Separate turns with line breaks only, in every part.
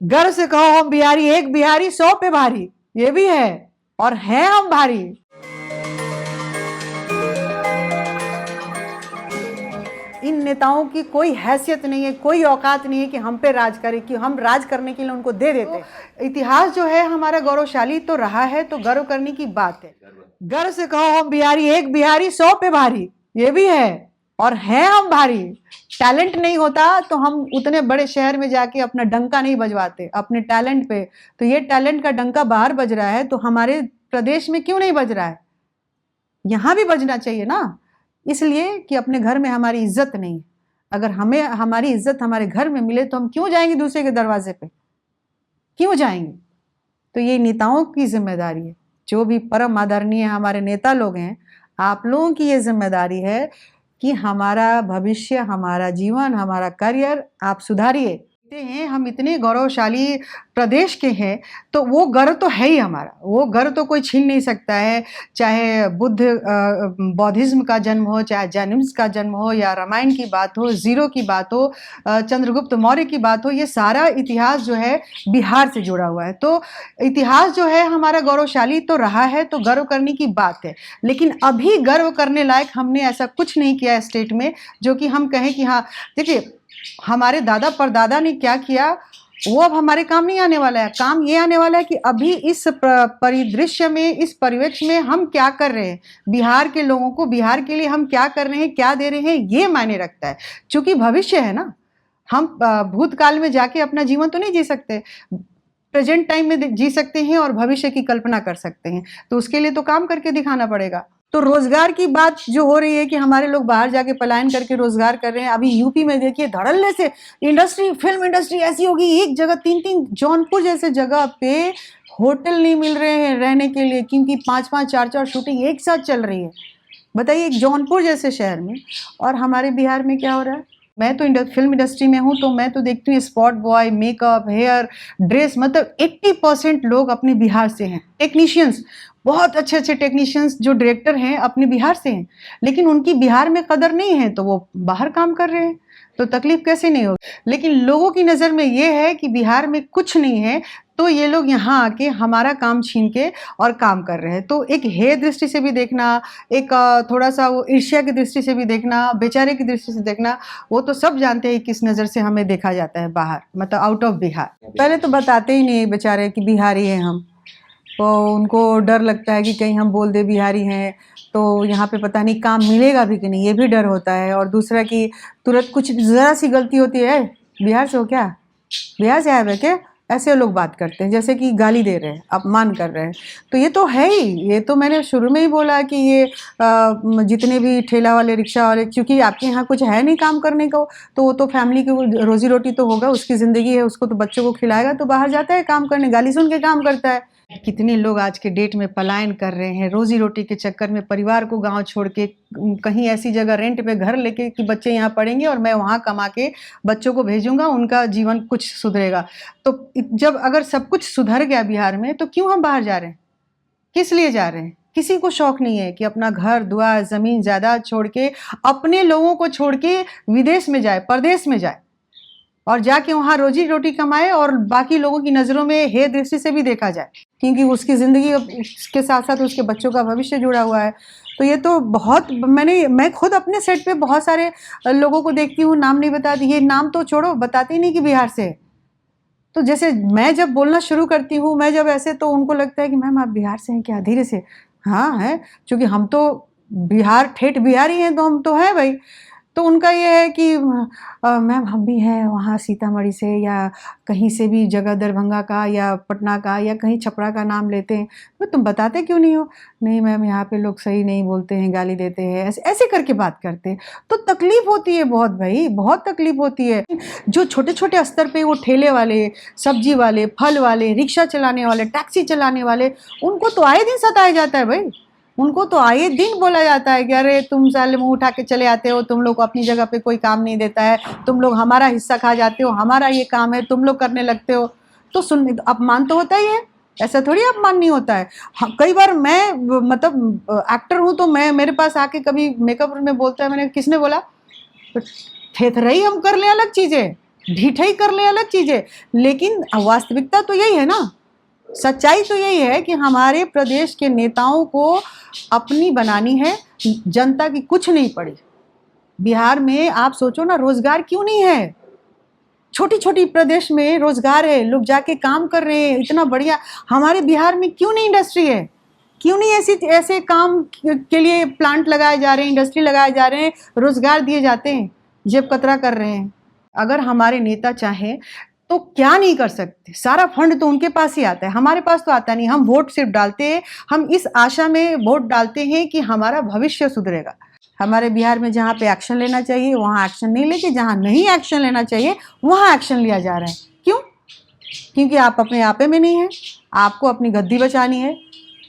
गर्व से कहो हम बिहारी, एक बिहारी 100 पे भारी, ये भी है और हैं हम भारी। इन नेताओं की कोई हैसियत नहीं है, कोई औकात नहीं है कि हम पे राज करें, कि हम राज करने के लिए उनको दे देते। तो इतिहास जो है हमारा गौरवशाली तो रहा है, तो गर्व करने की बात है। गर्व से कहो हम बिहारी, एक बिहारी 100 पे भारी, ये भी है और हैं हम भारी। टैलेंट नहीं होता तो हम उतने बड़े शहर में जाके अपना डंका नहीं बजवाते अपने टैलेंट पे। तो ये टैलेंट का डंका बाहर बज रहा है, तो हमारे प्रदेश में क्यों नहीं बज रहा है? यहाँ भी बजना चाहिए ना। इसलिए कि अपने घर में हमारी इज्जत नहीं। अगर हमें हमारी इज्जत हमारे घर में मिले तो हम क्यों जाएंगे दूसरे के दरवाजे पे? क्यों जाएंगे? तो ये नेताओं की जिम्मेदारी है, जो भी परम आदरणीय हमारे नेता लोग हैं, आप लोगों की ये जिम्मेदारी है कि हमारा भविष्य, हमारा जीवन, हमारा करियर आप सुधारिए। हैं हम इतने गौरवशाली प्रदेश के हैं, तो वो गर्व तो है ही हमारा, वो गर्व तो कोई छीन नहीं सकता है। चाहे बौद्धिज्म का जन्म हो, चाहे जैनिज्म का जन्म हो, या रामायण की बात हो, जीरो की बात हो, चंद्रगुप्त मौर्य की बात हो, ये सारा इतिहास जो है बिहार से जुड़ा हुआ है। तो इतिहास जो है हमारा गौरवशाली तो रहा है, तो गर्व करने की बात है। लेकिन अभी गर्व करने लायक हमने ऐसा कुछ नहीं किया है स्टेट में जो कि हम कहें कि हाँ देखिए हमारे दादा परदादा ने क्या किया वो अब हमारे काम नहीं आने वाला है। काम ये आने वाला है कि अभी इस परिदृश्य में, इस परिवेश में हम क्या कर रहे हैं, बिहार के लोगों को, बिहार के लिए हम क्या कर रहे हैं, क्या दे रहे हैं, ये मायने रखता है। क्योंकि भविष्य है ना, हम भूतकाल में जाके अपना जीवन तो नहीं जी सकते, प्रेजेंट टाइम में जी सकते हैं और भविष्य की कल्पना कर सकते हैं। तो उसके लिए तो काम करके दिखाना पड़ेगा। तो रोजगार की बात जो हो रही है कि हमारे लोग बाहर जाके पलायन करके रोजगार कर रहे हैं। अभी यूपी में देखिए धड़ल्ले से इंडस्ट्री, फिल्म इंडस्ट्री ऐसी होगी, एक जगह 3-3 जौनपुर जैसे जगह पे होटल नहीं मिल रहे हैं रहने के लिए, क्योंकि 5-5 4-4 शूटिंग एक साथ चल रही है। बताइए, एक जौनपुर जैसे शहर में। और हमारे बिहार में क्या हो रहा है? मैं तो फिल्म इंडस्ट्री में हूँ, तो मैं तो देखती हूँ spot boy, makeup, hair, dress, मतलब 80% लोग अपने बिहार से हैं। टेक्नीशियंस, बहुत अच्छे अच्छे टेक्नीशियंस जो डायरेक्टर हैं अपने बिहार से हैं, लेकिन उनकी बिहार में कदर नहीं है तो वो बाहर काम कर रहे हैं। तो तकलीफ कैसे नहीं होगी? लेकिन लोगों की नज़र में ये है कि बिहार में कुछ नहीं है, तो ये लोग यहाँ आके हमारा काम छीन के और काम कर रहे हैं। तो एक हेय दृष्टि से भी देखना, एक थोड़ा सा वो ईर्ष्या की दृष्टि से भी देखना, बेचारे की दृष्टि से देखना, वो तो सब जानते हैं किस नज़र से हमें देखा जाता है बाहर, मतलब आउट ऑफ बिहार। पहले तो बताते ही नहीं बेचारे कि बिहारी हैं हम, तो उनको डर लगता है कि कहीं हम बोल दे बिहारी हैं तो यहाँ पे पता नहीं काम मिलेगा भी कि नहीं, ये भी डर होता है। और दूसरा कि तुरंत कुछ ज़रा सी गलती होती है, बिहार से हो क्या, बिहार से आए हुए क्या, ऐसे लोग बात करते हैं जैसे कि गाली दे रहे हैं, अपमान कर रहे हैं। तो ये तो है ही, ये तो मैंने शुरू में ही बोला कि ये जितने भी ठेला वाले, रिक्शा वाले, क्योंकि आपके यहाँ कुछ है नहीं काम करने को, तो वो तो फैमिली की रोजी रोटी तो होगा, उसकी ज़िंदगी है, उसको तो बच्चों को खिलाएगा, तो बाहर जाता है काम करने, गाली सुन के काम करता है। कितने लोग आज के डेट में पलायन कर रहे हैं रोजी रोटी के चक्कर में, परिवार को गांव छोड़ के कहीं ऐसी जगह रेंट पे घर लेके कि बच्चे यहाँ पढ़ेंगे और मैं वहाँ कमा के बच्चों को भेजूंगा, उनका जीवन कुछ सुधरेगा। तो जब अगर सब कुछ सुधर गया बिहार में, तो क्यों हम बाहर जा रहे हैं? किस लिए जा रहे हैं? किसी को शौक नहीं है कि अपना घर द्वार जमीन जायदाद छोड़ के, अपने लोगों को छोड़ के विदेश में जाए, परदेश में जाए और जाके वहाँ रोजी रोटी कमाए और बाकी लोगों की नज़रों में हेय दृष्टि से भी देखा जाए, क्योंकि उसकी ज़िंदगी के साथ साथ उसके बच्चों का भविष्य जुड़ा हुआ है। तो ये तो बहुत, मैं खुद अपने सेट पे बहुत सारे लोगों को देखती हूँ, नाम नहीं बताती, ये नाम तो छोड़ो, बताते ही नहीं कि बिहार से है। तो जैसे मैं जब बोलना शुरू करती हूँ, मैं जब ऐसे, तो उनको लगता है कि मैम आप बिहार से हैं क्या? धीरे से, हाँ है, क्योंकि हम तो बिहार, ठेठ बिहारी हैं, तो हम तो हैं भाई। तो उनका ये है कि मैम हम भी हैं वहाँ सीतामढ़ी से, या कहीं से भी जगह, दरभंगा का या पटना का या कहीं छपरा का नाम लेते हैं। तो तुम बताते क्यों नहीं हो? नहीं मैम यहाँ पे लोग सही नहीं बोलते हैं, गाली देते हैं, ऐसे ऐसे करके बात करते हैं। तो तकलीफ होती है बहुत भाई, बहुत तकलीफ होती है। जो छोटे छोटे स्तर पे वो ठेले वाले, सब्जी वाले, फल वाले, रिक्शा चलाने वाले, टैक्सी चलाने वाले, उनको तो आए दिन सताया जाता है भाई। उनको तो आए दिन बोला जाता है कि अरे तुम साले मुंह उठा के चले आते हो, तुम लोग को अपनी जगह पे कोई काम नहीं देता है, तुम लोग हमारा हिस्सा खा जाते हो, हमारा ये काम है, तुम लोग करने लगते हो। तो सुन, अपमान तो होता ही है, ऐसा थोड़ी अपमान नहीं होता है। कई बार मैं, मतलब एक्टर हूँ, तो मैं, मेरे पास आके कभी मेकअप रूम में बोलता है, मैंने किसने बोला, तो थेथरई हम कर ले अलग चीज़ें, ढिठाई कर ले अलग चीज है, लेकिन वास्तविकता तो यही है ना, सच्चाई तो यही है कि हमारे प्रदेश के नेताओं को अपनी बनानी है, जनता की कुछ नहीं पड़ी। बिहार में आप सोचो ना, रोजगार क्यों नहीं है? छोटी छोटी प्रदेश में रोजगार है, लोग जाके काम कर रहे हैं, इतना बढ़िया। हमारे बिहार में क्यों नहीं इंडस्ट्री है? क्यों नहीं ऐसे काम के लिए प्लांट लगाए जा रहे हैं, इंडस्ट्री लगाए जा रहे हैं, रोजगार दिए जाते हैं? जेब कतरा कर रहे हैं। अगर हमारे नेता चाहें तो क्या नहीं कर सकते। सारा फंड तो उनके पास ही आता है, हमारे पास तो आता नहीं। हम वोट सिर्फ डालते हैं, हम इस आशा में वोट डालते हैं कि हमारा भविष्य सुधरेगा। हमारे बिहार में जहाँ पे एक्शन लेना चाहिए वहाँ एक्शन नहीं लेके, जहाँ नहीं एक्शन लेना चाहिए वहाँ एक्शन लिया जा रहा है। क्यों? क्योंकि आप अपने आपे में नहीं है, आपको अपनी गद्दी बचानी है।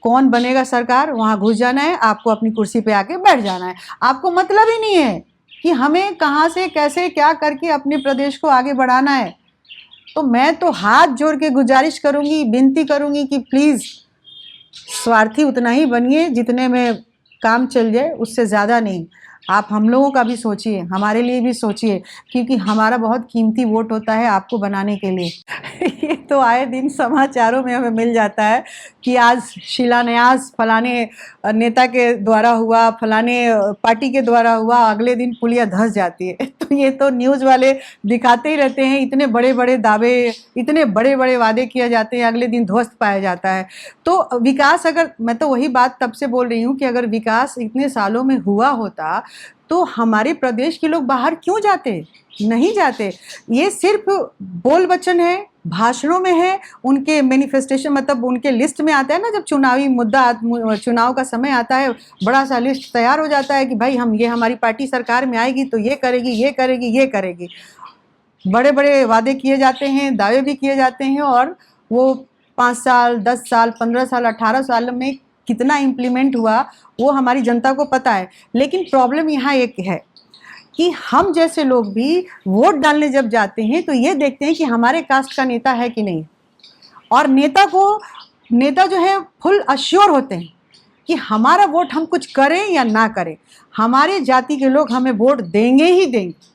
कौन बनेगा सरकार वहाँ घुस जाना है, आपको अपनी कुर्सी पे आके बैठ जाना है। आपको मतलब ही नहीं है कि हमें कहाँ से कैसे क्या करके अपने प्रदेश को आगे बढ़ाना है। तो मैं तो हाथ जोड़ के गुजारिश करूंगी, विनती करूंगी कि प्लीज़ स्वार्थी उतना ही बनिए जितने में काम चल जाए, उससे ज़्यादा नहीं। आप हम लोगों का भी सोचिए, हमारे लिए भी सोचिए, क्योंकि हमारा बहुत कीमती वोट होता है आपको बनाने के लिए। ये तो आए दिन समाचारों में हमें मिल जाता है कि आज शिलान्यास फलाने नेता के द्वारा हुआ, फलाने पार्टी के द्वारा हुआ, अगले दिन पुलिया धंस जाती है। तो ये तो न्यूज़ वाले दिखाते ही रहते हैं, इतने बड़े बड़े दावे, इतने बड़े बड़े वादे किए जाते हैं, अगले दिन ध्वस्त पाया जाता है। तो विकास, अगर मैं तो वही बात तब से बोल रही हूँ कि अगर विकास इतने सालों में हुआ होता तो हमारे प्रदेश के लोग बाहर क्यों जाते? नहीं जाते। ये सिर्फ बोल वचन है, भाषणों में है, उनके मैनिफेस्टेशन मतलब उनके लिस्ट में आता है ना। जब चुनावी मुद्दा, चुनाव का समय आता है, बड़ा सा लिस्ट तैयार हो जाता है कि भाई हम ये, हमारी पार्टी सरकार में आएगी तो ये करेगी, ये करेगी, ये करेगी। बड़े बड़े वादे किए जाते हैं, दावे भी किए जाते हैं, और वो 5 साल, 10 साल, 15 साल, 18 साल में कितना इम्प्लीमेंट हुआ वो हमारी जनता को पता है। लेकिन प्रॉब्लम यहाँ एक है कि हम जैसे लोग भी वोट डालने जब जाते हैं तो ये देखते हैं कि हमारे कास्ट का नेता है कि नहीं, और नेता जो है फुल अश्योर होते हैं कि हमारा वोट हम कुछ करें या ना करें, हमारे जाति के लोग हमें वोट देंगे ही देंगे।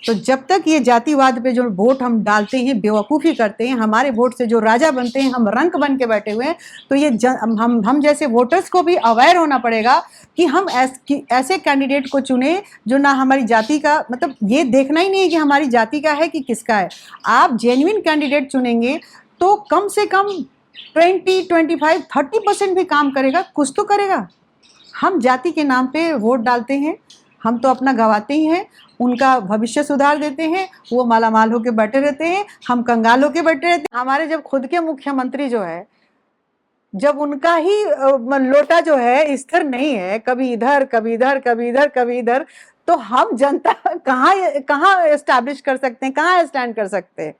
तो जब तक ये जातिवाद पे जो वोट हम डालते हैं, बेवकूफ़ी करते हैं, हमारे वोट से जो राजा बनते हैं, हम रंक बन के बैठे हुए हैं, तो ये हम जैसे वोटर्स को भी अवेयर होना पड़ेगा कि हम ऐसे कैंडिडेट को चुने जो ना हमारी जाति का, मतलब ये देखना ही नहीं है कि हमारी जाति का है कि किसका है। आप जेन्युइन कैंडिडेट चुनेंगे तो कम से कम 20, 25, 30% भी काम करेगा, कुछ तो करेगा। हम जाति के नाम पे वोट डालते हैं, हम तो अपना गंवाते ही हैं, उनका भविष्य सुधार देते हैं, वो मालामाल होके बैठे रहते हैं, हम कंगाल होके बैठे रहते हैं। हमारे जब खुद के मुख्यमंत्री जो है, जब उनका ही लोटा जो है स्थिर नहीं है, कभी इधर कभी इधर, कभी इधर कभी इधर, तो हम जनता कहाँ एस्टैब्लिश कर सकते हैं, कहाँ स्टैंड कर सकते हैं?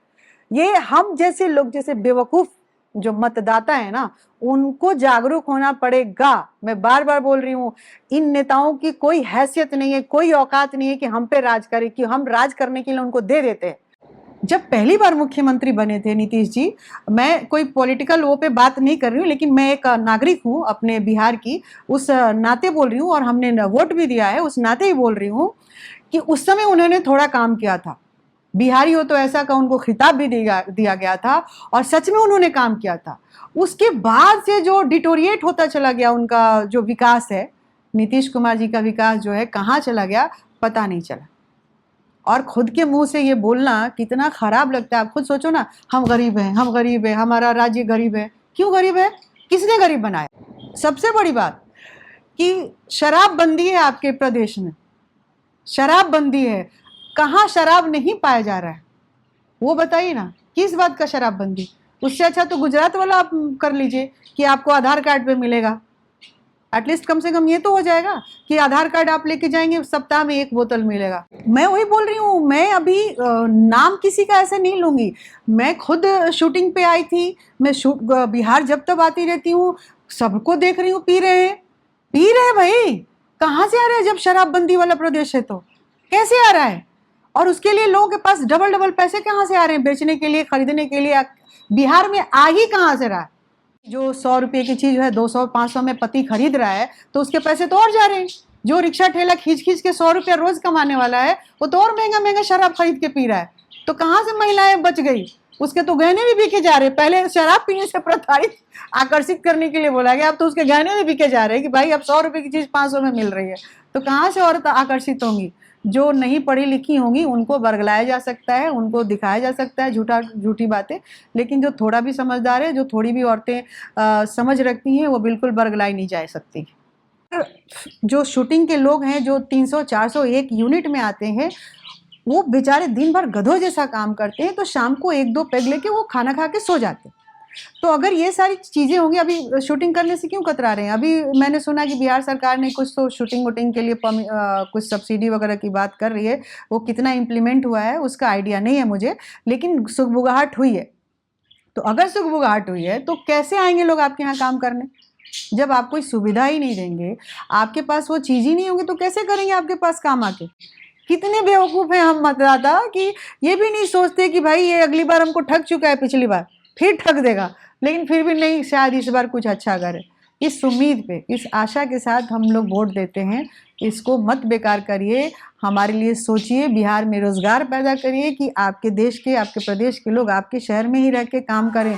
ये हम जैसे लोग, जैसे बेवकूफ़ जो मतदाता है ना, उनको जागरूक होना पड़ेगा। मैं बार बार बोल रही हूँ, इन नेताओं की कोई हैसियत नहीं है, कोई औकात नहीं है कि हम पे राज करे, कि हम राज करने के लिए उनको दे देते हैं। जब पहली बार मुख्यमंत्री बने थे नीतीश जी, मैं कोई पॉलिटिकल वो पे बात नहीं कर रही हूँ, लेकिन मैं एक नागरिक हूँ अपने बिहार की, उस नाते बोल रही हूँ, और हमने वोट भी दिया है उस नाते ही बोल रही हूँ कि उस समय उन्होंने थोड़ा काम किया था। बिहारी हो तो ऐसा का उनको खिताब भी दिया गया था, और सच में उन्होंने काम किया था। उसके बाद से जो डिटोरिएट होता चला गया उनका जो विकास है, नीतीश कुमार जी का विकास जो है, कहाँ चला गया पता नहीं चला। और खुद के मुंह से ये बोलना कितना खराब लगता है। आप खुद सोचो ना, हम गरीब हैं, हम गरीब हैं, हमारा राज्य गरीब है। क्यों गरीब है? किसने गरीब बनाया? सबसे बड़ी बात कि शराबबंदी है आपके प्रदेश में, शराबबंदी है। कहाँ शराब नहीं पाया जा रहा है वो बताइए ना, किस बात का शराबबंदी? उससे अच्छा तो गुजरात वाला आप कर लीजिए कि आपको आधार कार्ड पे मिलेगा। एटलीस्ट कम से कम ये तो हो जाएगा कि आधार कार्ड आप लेके जाएंगे, सप्ताह में 1 बोतल मिलेगा। मैं वही बोल रही हूँ, मैं अभी नाम किसी का ऐसे नहीं लूँगी। मैं खुद शूटिंग पे आई थी, मैं बिहार जब तब आती रहती हूँ, सबको देख रही हूँ पी रहे हैं भाई। कहाँ से आ रहे हैं? जब शराबबंदी वाला प्रदेश है तो कैसे आ रहा है? और उसके लिए लोगों के पास डबल पैसे कहाँ से आ रहे हैं बेचने के लिए, खरीदने के लिए? बिहार में आ ही कहाँ से रहा है? जो 100 रुपये की चीज़ है 200, 500 में पति खरीद रहा है तो उसके पैसे तो और जा रहे हैं। जो रिक्शा ठेला खींच के 100 रुपया रोज कमाने वाला है वो तो और महंगा शराब खरीद के पी रहा है। तो कहाँ से महिलाएं बच गई? उसके तो गहने भी बिके जा रहे। पहले शराब पीने से प्रताड़ित आकर्षित करने के लिए बोला गया, अब तो उसके गहने भी बिके जा रहे हैं कि भाई अब 100 रुपए की चीज 500 में मिल रही है। तो कहाँ से औरत आकर्षित होंगी? जो नहीं पढ़ी लिखी होंगी उनको बरगलाया जा सकता है, उनको दिखाया जा सकता है झूठी बातें, लेकिन जो थोड़ा भी समझदार है, जो थोड़ी भी औरतें समझ रखती हैं, वो बिल्कुल बरगलाई नहीं जा सकती। जो शूटिंग के लोग हैं, जो 300 400 एक यूनिट में आते हैं, वो बेचारे दिन भर गधों जैसा काम करते हैं, तो शाम को 1-2 पेग लेके वो खाना खा के सो जाते हैं। तो अगर ये सारी चीज़ें होंगी, अभी शूटिंग करने से क्यों कतरा रहे हैं? अभी मैंने सुना कि बिहार सरकार ने कुछ तो शूटिंग वूटिंग के लिए कुछ सब्सिडी वगैरह की बात कर रही है। वो कितना इम्प्लीमेंट हुआ है उसका आइडिया नहीं है मुझे, लेकिन सुगबुगाहट हुई है। तो अगर सुगबुगाहट हुई है तो कैसे आएंगे लोग आपके यहाँ काम करने? जब आप कोई सुविधा ही नहीं देंगे, आपके पास वो चीज़ ही नहीं होगी, तो कैसे करेंगे आपके पास काम आके? कितने बेवकूफ़ हैं हम मतदाता कि ये भी नहीं सोचते कि भाई ये अगली बार हमको ठग चुका है, पिछली बार फिर ठग देगा, लेकिन फिर भी नहीं, शायद इस बार कुछ अच्छा करे। इस उम्मीद पे, इस आशा के साथ हम लोग वोट देते हैं। इसको मत बेकार करिए, हमारे लिए सोचिए, बिहार में रोजगार पैदा करिए कि आपके देश के, आपके प्रदेश के लोग आपके शहर में ही रह के काम करें।